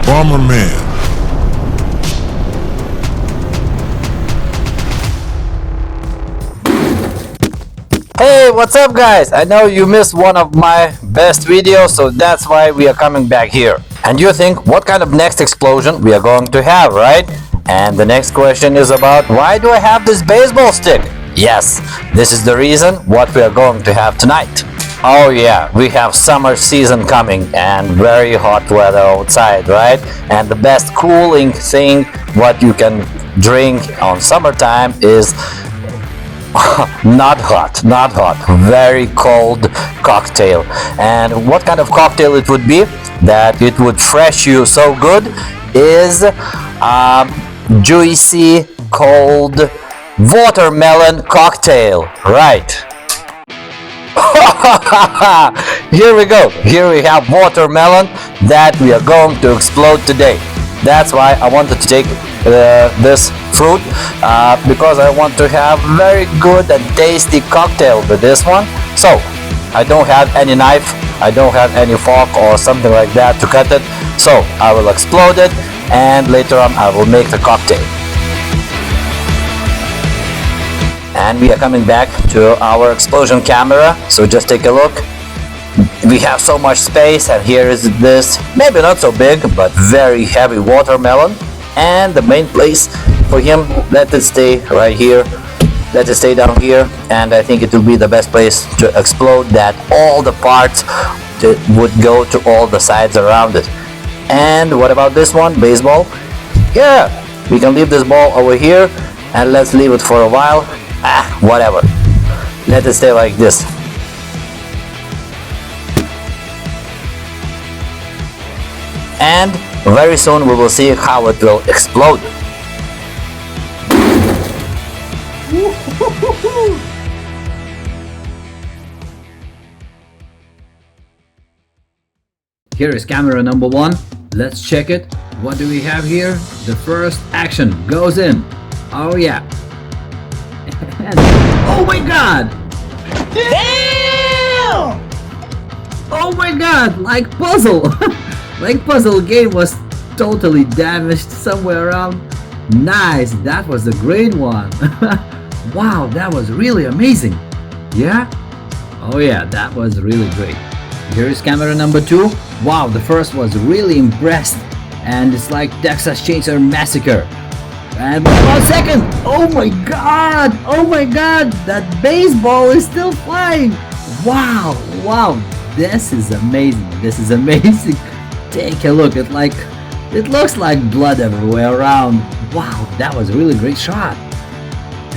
Bomberman. Hey, what's up guys? I know you missed one of my best videos, so that's why we are coming back here. And you think what kind of next explosion we are going to have, right? And the next question is about why do I have this baseball stick? Yes, this is the reason what we are going to have tonight. Oh yeah, we have summer season coming and very hot weather outside, right? And the best cooling thing what you can drink on summertime is not hot, very cold cocktail. And what kind of cocktail it would be that it would fresh you so good is juicy cold watermelon cocktail, right? Here we go, here we have watermelon that we are going to explode today. That's why I wanted to take this fruit because I want to have very good and tasty cocktail with this one. So I don't have any knife, I don't have any fork or something like that to cut it, so I will explode it and later on I will make the cocktail. And we are coming back to our explosion camera, so just take a look. We have so much space, and here is this, maybe not so big, but very heavy watermelon. And the main place for him, let it stay right here, let it stay down here, and I think it will be the best place to explode that all the parts would go to all the sides around it. And what about this one, baseball? Yeah, we can leave this ball over here, and let's leave it for a while. Whatever, let it stay like this. And very soon we will see how it will explode. Here is camera number 1. Let's check it. What do we have here? The first action goes in. Oh yeah. Oh my god! Damn! Oh my god! Like puzzle! Like puzzle game was totally damaged somewhere around. Nice, that was a great one. Wow, that was really amazing. Yeah? Oh yeah, that was really great. Here is camera number 2. Wow, the first was really impressed. And it's like Texas Chainsaw Massacre. And what about second? Oh my god! Oh my god! That baseball is still flying! Wow! Wow! This is amazing! This is amazing! Take a look, it looks like blood everywhere around. Wow, that was a really great shot.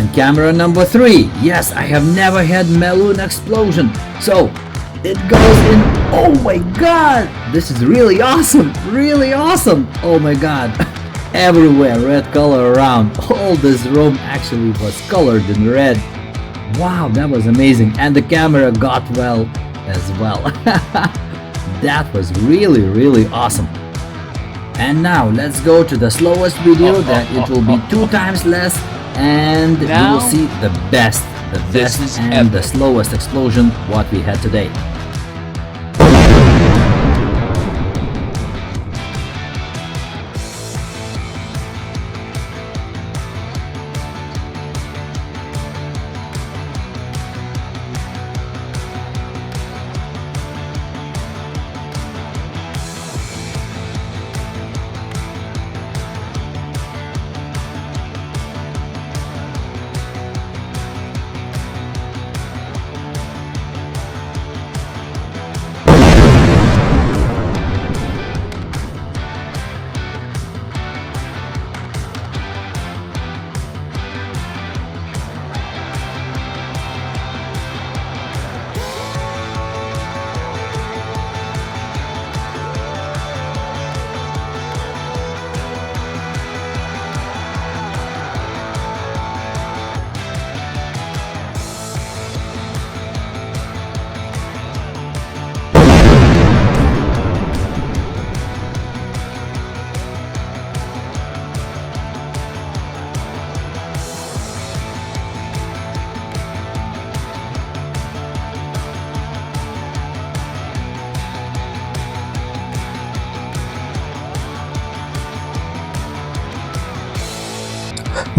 And camera number 3. Yes, I have never had balloon explosion. So it goes in. Oh my god! This is really awesome! Really awesome! Oh my god! Everywhere red color around. All this room actually was colored in red. Wow, that was amazing. And the camera got well as well. That was really awesome. And now let's go to the slowest video that it will be 2 times less, and you will see the best and the slowest explosion what we had today.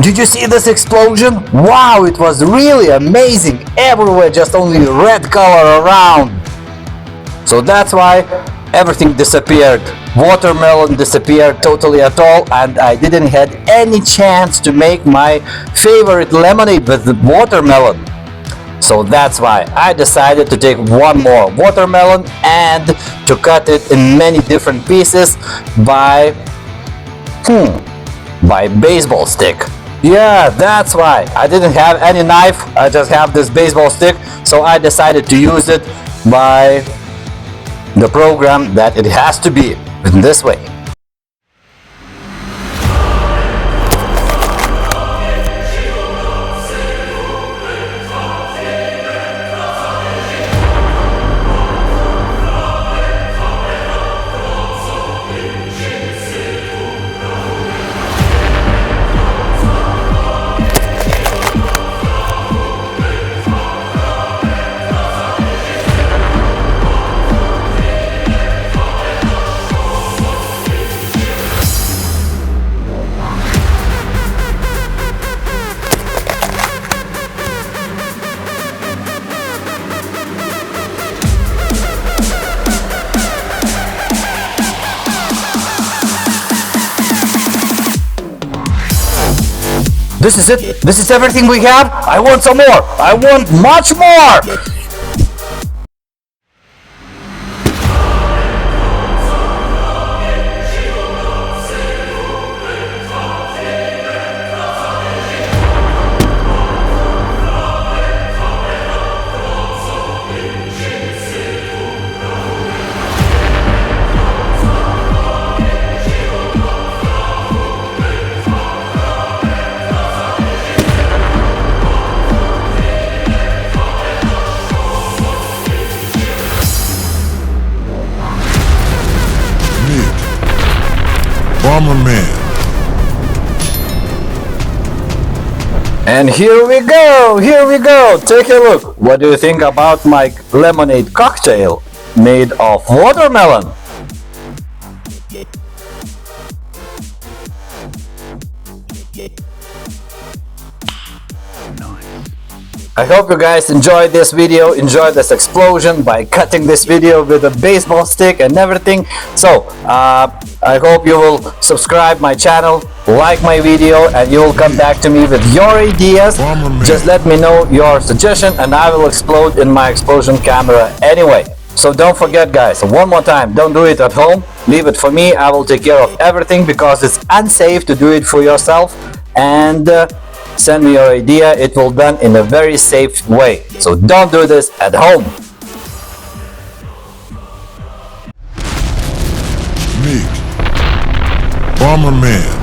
Did you see this explosion? Wow, it was really amazing. Everywhere just only red color around. So that's why everything disappeared. Watermelon disappeared totally at all, and I didn't had any chance to make my favorite lemonade with the watermelon. So that's why I decided to take one more watermelon and to cut it in many different pieces by baseball stick. Yeah, that's why. I didn't have any knife, I just have this baseball stick, so I decided to use it by the program that it has to be in this way. This is it? This is everything we have? I want some more! I want much more! Bomberman. And here we go, take a look. What do you think about my lemonade cocktail made of watermelon? I hope you guys enjoyed this video, enjoyed this explosion by cutting this video with a baseball stick and everything. So I hope you will subscribe my channel, like my video, and you will come back to me with your ideas. Just let me know your suggestion and I will explode in my explosion camera anyway. So don't forget guys, one more time, don't do it at home, leave it for me. I will take care of everything because it's unsafe to do it for yourself. And send me your idea, it will be done in a very safe way. So don't do this at home. Meet Bomberman.